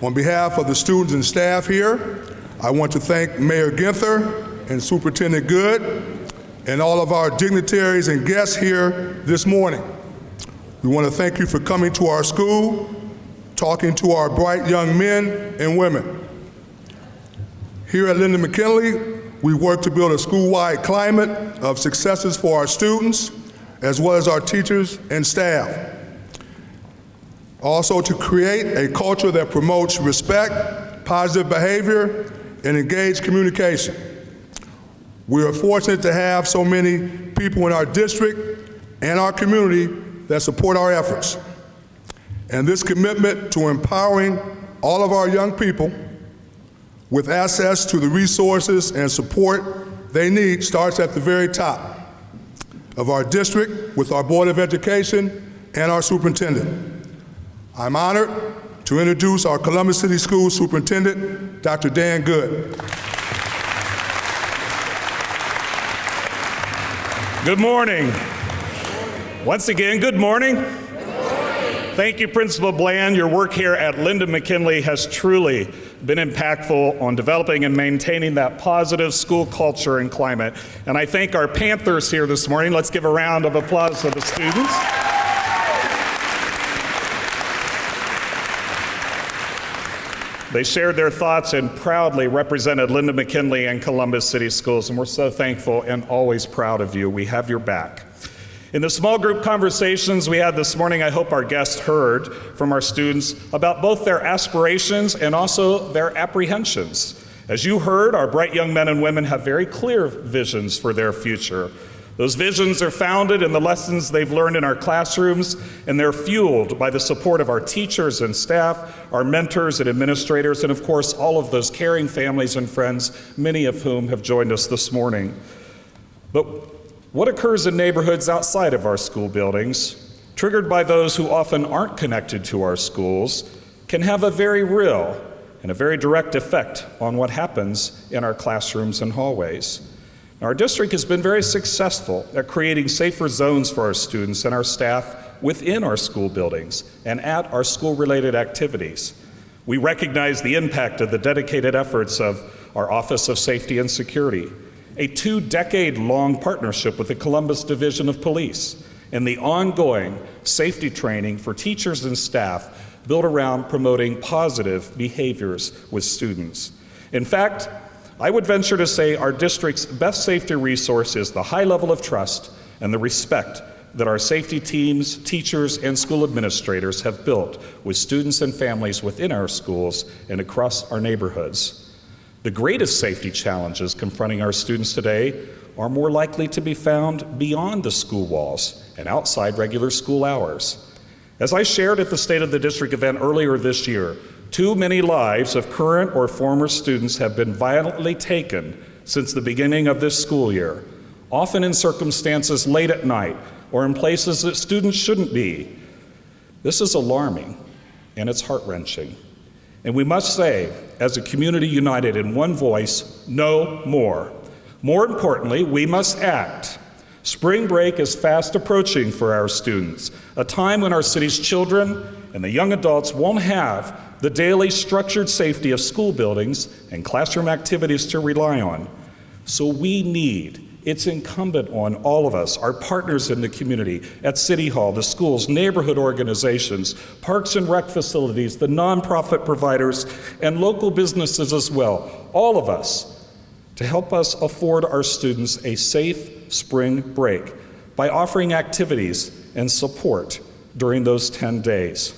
On behalf of the students and staff here, I want to thank Mayor Ginther and Superintendent Good and all of our dignitaries and guests here this morning. We want to thank you for coming to our school, talking to our bright young men and women. Here at Linden McKinley, we work to build a school-wide climate of successes for our students, as well as our teachers and staff. Also to create a culture that promotes respect, positive behavior, and engaged communication. We are fortunate to have so many people in our district and our community that support our efforts. And this commitment to empowering all of our young people with access to the resources and support they need starts at the very top of our district with our Board of Education and our superintendent. I'm honored to introduce our Columbus City Schools Superintendent, Dr. Dan Good. Good morning. Once again, good morning. Thank you, Principal Bland. Your work here at Linden McKinley has truly been impactful on developing and maintaining that positive school culture and climate. And I thank our Panthers here this morning. Let's give a round of applause to the students. They shared their thoughts and proudly represented Linden McKinley and Columbus City Schools, and we're so thankful and always proud of you. We have your back. In the small group conversations we had this morning, I hope our guests heard from our students about both their aspirations and also their apprehensions. As you heard, our bright young men and women have very clear visions for their future. Those visions are founded in the lessons they've learned in our classrooms, and they're fueled by the support of our teachers and staff, our mentors and administrators, and of course, all of those caring families and friends, many of whom have joined us this morning. But what occurs in neighborhoods outside of our school buildings, triggered by those who often aren't connected to our schools, can have a very real and a very direct effect on what happens in our classrooms and hallways. Our district has been very successful at creating safer zones for our students and our staff within our school buildings and at our school-related activities. We recognize the impact of the dedicated efforts of our Office of Safety and Security, a 2-decade-long partnership with the Columbus Division of Police, and the ongoing safety training for teachers and staff built around promoting positive behaviors with students. In fact, I would venture to say our district's best safety resource is the high level of trust and the respect that our safety teams, teachers, and school administrators have built with students and families within our schools and across our neighborhoods. The greatest safety challenges confronting our students today are more likely to be found beyond the school walls and outside regular school hours. As I shared at the State of the District event earlier this year, too many lives of current or former students have been violently taken since the beginning of this school year, often in circumstances late at night or in places that students shouldn't be. This is alarming and it's heart-wrenching. And we must say, as a community united in one voice, no more. More importantly, we must act. Spring break is fast approaching for our students, a time when our city's children and the young adults won't have the daily structured safety of school buildings and classroom activities to rely on. So it's incumbent on all of us, our partners in the community, at City Hall, the schools, neighborhood organizations, parks and rec facilities, the nonprofit providers, and local businesses as well, all of us, to help us afford our students a safe spring break by offering activities and support during those 10 days.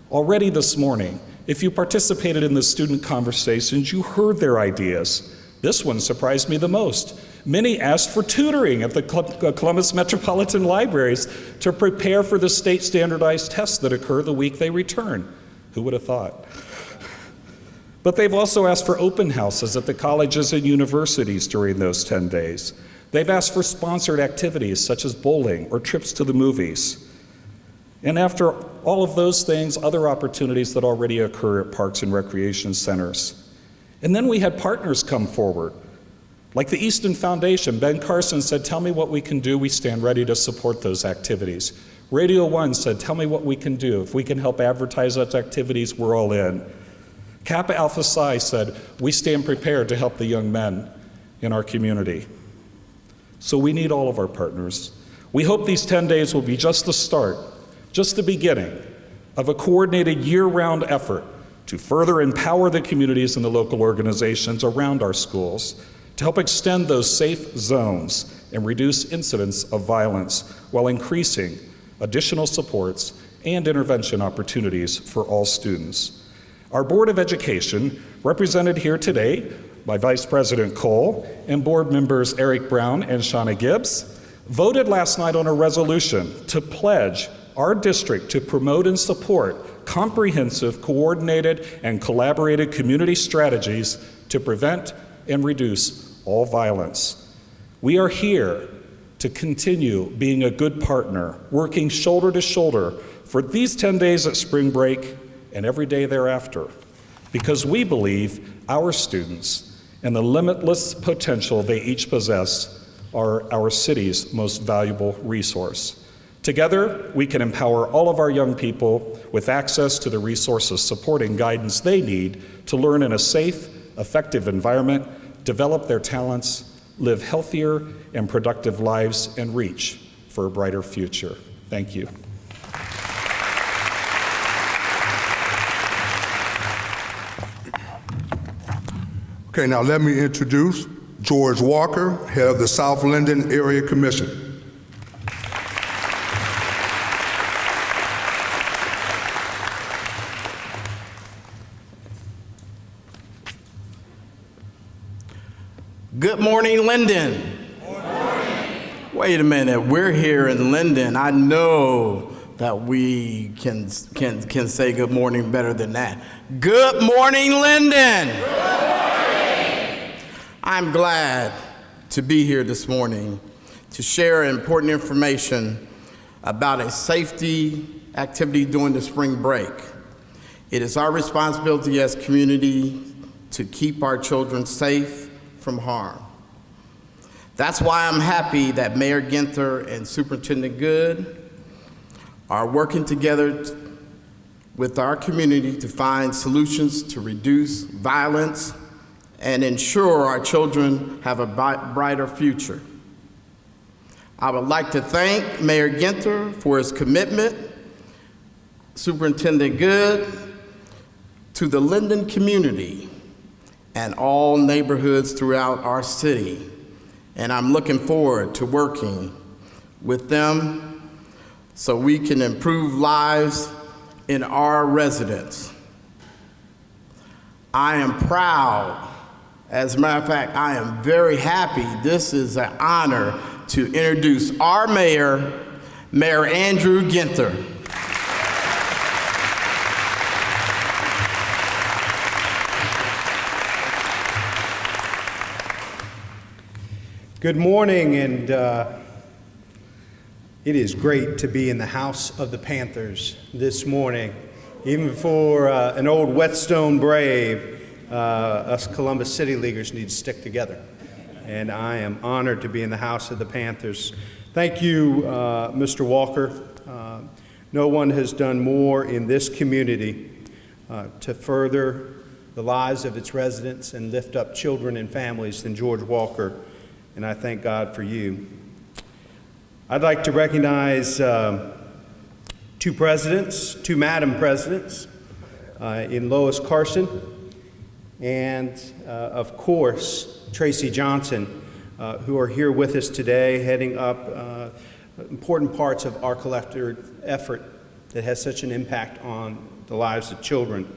Already this morning, if you participated in the student conversations, you heard their ideas. This one surprised me the most. Many asked for tutoring at the Columbus Metropolitan Libraries to prepare for the state standardized tests that occur the week they return. Who would have thought? But they've also asked for open houses at the colleges and universities during those 10 days. They've asked for sponsored activities such as bowling or trips to the movies. And after all of those things, other opportunities that already occur at parks and recreation centers. And then we had partners come forward, like the Easton Foundation. Ben Carson said, tell me what we can do. We stand ready to support those activities. Radio One said, tell me what we can do. If we can help advertise those activities, we're all in. Kappa Alpha Psi said, "We stand prepared to help the young men in our community." So we need all of our partners. We hope these 10 days will be just the start, just the beginning of a coordinated year-round effort to further empower the communities and the local organizations around our schools to help extend those safe zones and reduce incidents of violence while increasing additional supports and intervention opportunities for all students. Our Board of Education, represented here today by Vice President Cole and board members Eric Brown and Shauna Gibbs, voted last night on a resolution to pledge our district to promote and support comprehensive, coordinated, and collaborated community strategies to prevent and reduce all violence. We are here to continue being a good partner, working shoulder to shoulder for these 10 days at spring break and every day thereafter, because we believe our students and the limitless potential they each possess are our city's most valuable resource. Together, we can empower all of our young people with access to the resources, support, and guidance they need to learn in a safe, effective environment, develop their talents, live healthier and productive lives, and reach for a brighter future. Thank you. Okay, now let me introduce George Walker, head of the South Linden Area Commission. Good morning, Linden. Good morning. Wait a minute, we're here in Linden. I know that we can say good morning better than that. Good morning, Linden. Good morning. I'm glad to be here this morning to share important information about a safety activity during the spring break. It is our responsibility as a community to keep our children safe from harm. That's why I'm happy that Mayor Ginther and Superintendent Good are working together with our community to find solutions to reduce violence and ensure our children have a brighter future. I would like to thank Mayor Ginther for his commitment, Superintendent Good, to the Linden community and all neighborhoods throughout our city. And I'm looking forward to working with them so we can improve lives in our residents. I am proud. As a matter of fact, I am very happy. This is an honor to introduce our mayor, Mayor Andrew Ginther. Good morning, and it is great to be in the house of the Panthers this morning. Even for an old Whetstone Brave, us Columbus City Leaguers need to stick together. And I am honored to be in the house of the Panthers. Thank you, Mr. Walker. No one has done more in this community to further the lives of its residents and lift up children and families than George Walker. And I thank God for you. I'd like to recognize two Madam Presidents in Lois Carson, and of course, Tracy Johnson, who are here with us today, heading up important parts of our collective effort that has such an impact on the lives of children.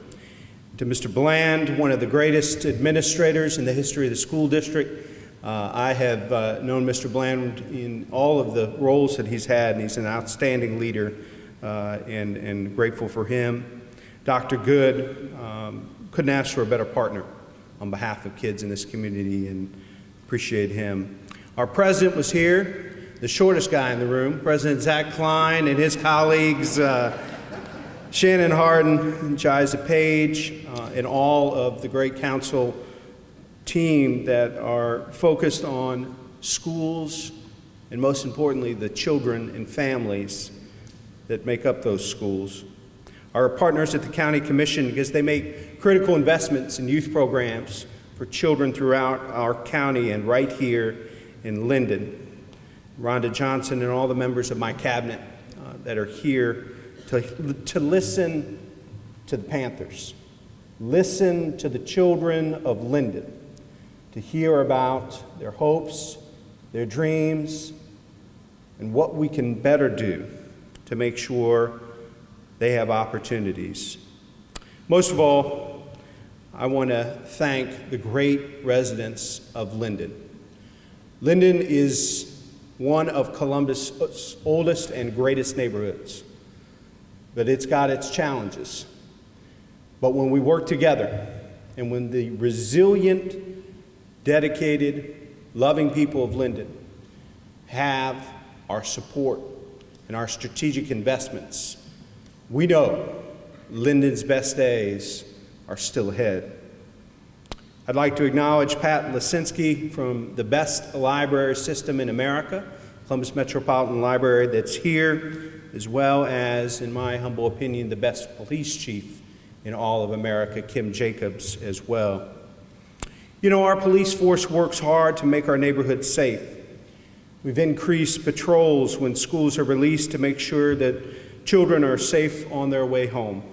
To Mr. Bland, one of the greatest administrators in the history of the school district. I have known Mr. Bland in all of the roles that he's had, and he's an outstanding leader, and grateful for him. Dr. Good, couldn't ask for a better partner on behalf of kids in this community, and appreciate him. Our president was here, the shortest guy in the room, President Zach Klein, and his colleagues, Shannon Harden and Jiza Page, and all of the great council team that are focused on schools and, most importantly, the children and families that make up those schools. our partners at the County Commission, because they make critical investments in youth programs for children throughout our county and right here in Linden. Rhonda Johnson and all the members of my cabinet that are here to listen to the Panthers, listen to the children of Linden, to hear about their hopes, their dreams, and what we can better do to make sure they have opportunities. Most of all, I want to thank the great residents of Linden. Linden is one of Columbus' oldest and greatest neighborhoods, but it's got its challenges. But when we work together, and when the resilient, dedicated, loving people of Linden have our support and our strategic investments, we know Linden's best days are still ahead. I'd like to acknowledge Pat Lisinski from the best library system in America, Columbus Metropolitan Library, that's here, as well as, in my humble opinion, the best police chief in all of America, Kim Jacobs, as well. You know, our police force works hard to make our neighborhoods safe. We've increased patrols when schools are released to make sure that children are safe on their way home.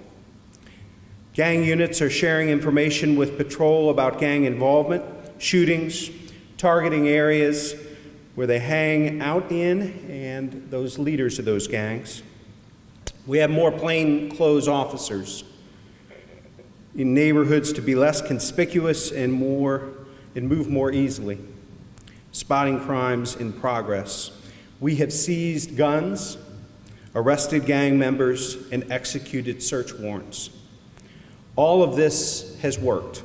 Gang units are sharing information with patrol about gang involvement, shootings, targeting areas where they hang out in, and those leaders of those gangs. We have more plainclothes officers in neighborhoods to be less conspicuous and move more easily, spotting crimes in progress. We have seized guns, arrested gang members, and executed search warrants. All of this has worked.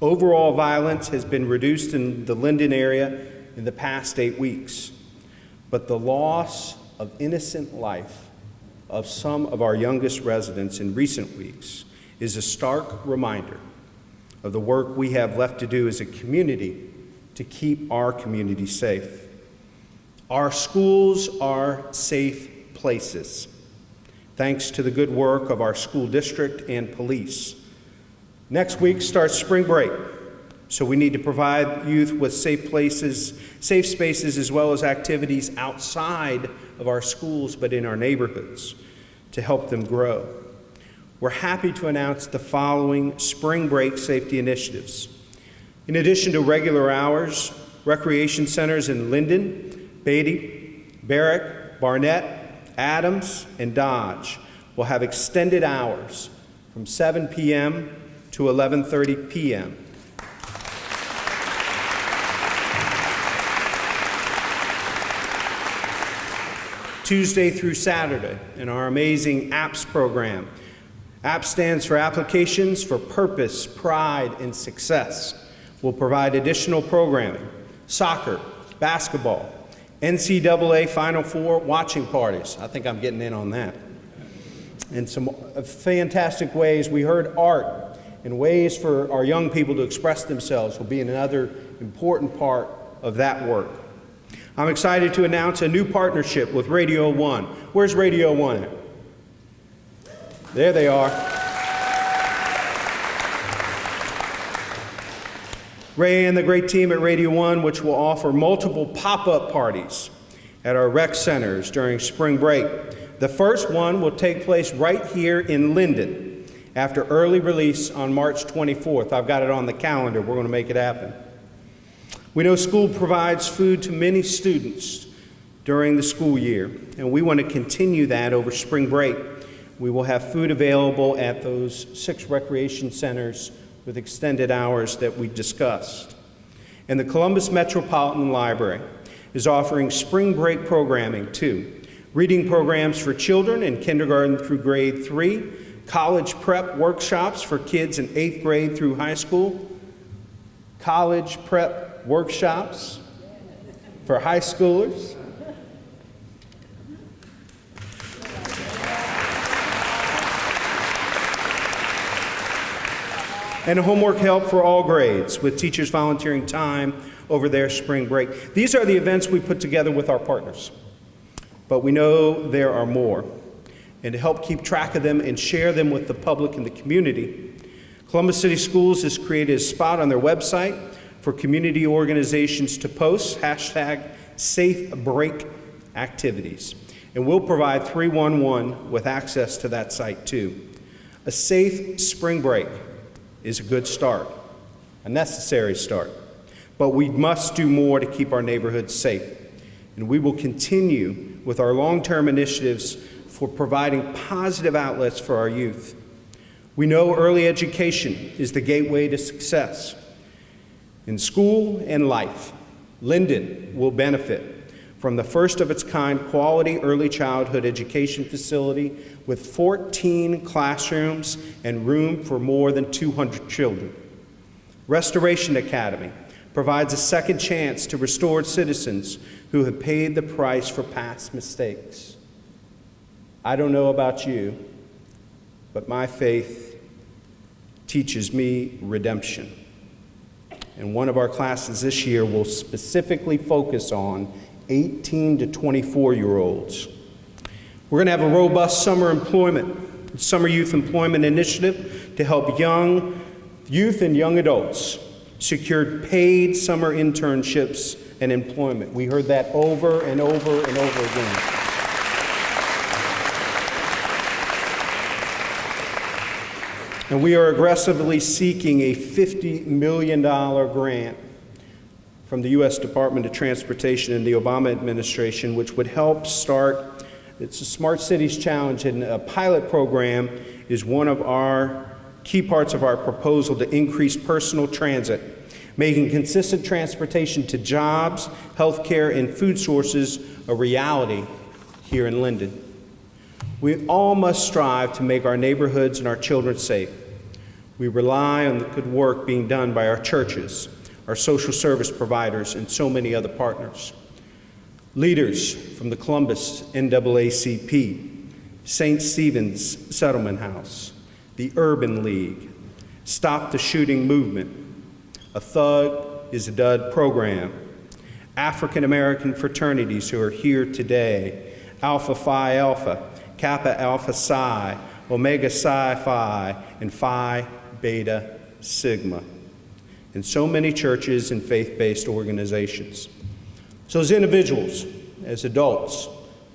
Overall violence has been reduced in the Linden area in the past 8 weeks, but the loss of innocent life of some of our youngest residents in recent weeks is a stark reminder of the work we have left to do as a community to keep our community safe. Our schools are safe places, thanks to the good work of our school district and police. Next week starts spring break, so we need to provide youth with safe spaces, as well as activities outside of our schools, but in our neighborhoods, to help them grow. We're happy to announce the following spring break safety initiatives. In addition to regular hours, recreation centers in Linden, Beatty, Barrack, Barnett, Adams, and Dodge will have extended hours from 7 p.m. to 11:30 p.m. Tuesday through Saturday in our amazing APPS program. APPS stands for Applications for Purpose, Pride, and Success. We'll provide additional programming, soccer, basketball, NCAA Final Four watching parties. I think I'm getting in on that. And some fantastic ways. We heard art and ways for our young people to express themselves will be another important part of that work. I'm excited to announce a new partnership with Radio 1. Where's Radio 1 at? There they are. Ray and the great team at Radio 1, which will offer multiple pop-up parties at our rec centers during spring break. The first one will take place right here in Linden after early release on March 24th. I've got it on the calendar. We're going to make it happen. We know school provides food to many students during the school year, and we want to continue that over spring break. We will have food available at those 6 recreation centers with extended hours that we discussed. And the Columbus Metropolitan Library is offering spring break programming too. Reading programs for children in kindergarten through grade 3, college prep workshops for kids in 8th grade through high school, college prep workshops for high schoolers, and homework help for all grades, with teachers volunteering time over their spring break. These are the events we put together with our partners, but we know there are more. and to help keep track of them and share them with the public and the community, Columbus City Schools has created a spot on their website for community organizations to post #SafeBreak activities. And we'll provide 311 with access to that site too. A safe spring break is a good start, a necessary start, but we must do more to keep our neighborhoods safe. And we will continue with our long-term initiatives for providing positive outlets for our youth. We know early education is the gateway to success in school and life. Linden will benefit from the first of its kind quality early childhood education facility with 14 classrooms and room for more than 200 children. Restoration Academy provides a second chance to restored citizens who have paid the price for past mistakes. I don't know about you, but my faith teaches me redemption. And one of our classes this year will specifically focus on 18 to 24-year-olds. We're going to have a robust summer youth employment initiative to help young youth and young adults secure paid summer internships and employment. We heard that over and over and over again. And we are aggressively seeking a $50 million grant from the U.S. Department of Transportation and the Obama administration, which would help start, it's a Smart Cities Challenge, and a pilot program is one of our key parts of our proposal to increase personal transit, making consistent transportation to jobs, healthcare, and food sources a reality here in Linden. We all must strive to make our neighborhoods and our children safe. We rely on the good work being done by our churches, our social service providers, and so many other partners. Leaders from the Columbus NAACP, St. Stephen's Settlement House, the Urban League, Stop the Shooting Movement, A Thug is a Dud program, African American fraternities who are here today, Alpha Phi Alpha, Kappa Alpha Psi, Omega Psi Phi, and Phi Beta Sigma, and so many churches and faith-based organizations. So as individuals, as adults,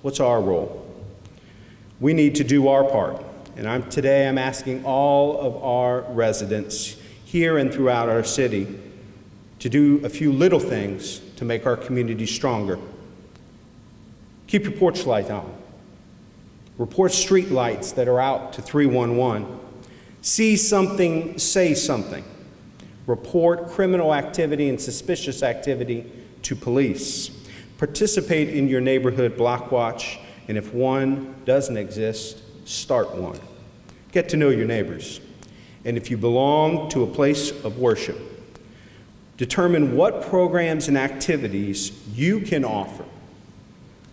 what's our role? We need to do our part, and today I'm asking all of our residents here and throughout our city to do a few little things to make our community stronger. Keep your porch light on. Report street lights that are out to 311. See something, say something. Report criminal activity and suspicious activity to police. Participate in your neighborhood block watch, and if one doesn't exist, start one. Get to know your neighbors. And if you belong to a place of worship, determine what programs and activities you can offer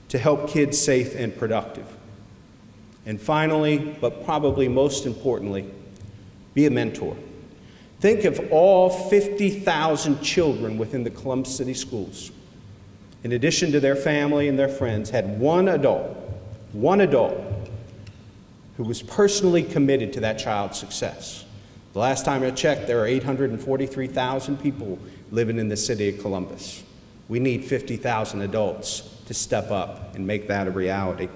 to help kids safe and productive. And finally, but probably most importantly, be a mentor. Think of all 50,000 children within the Columbus City Schools. In addition to their family and their friends, had one adult who was personally committed to that child's success. The last time I checked, there are 843,000 people living in the city of Columbus. We need 50,000 adults to step up and make that a reality.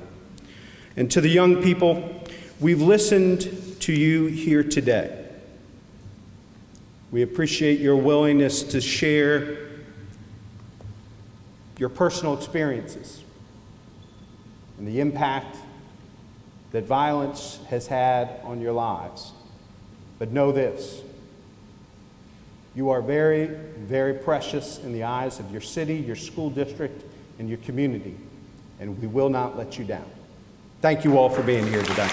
And to the young people, we've listened to you here today. We appreciate your willingness to share your personal experiences and the impact that violence has had on your lives. But know this, you are very, very precious in the eyes of your city, your school district, and your community, and we will not let you down. Thank you all for being here today.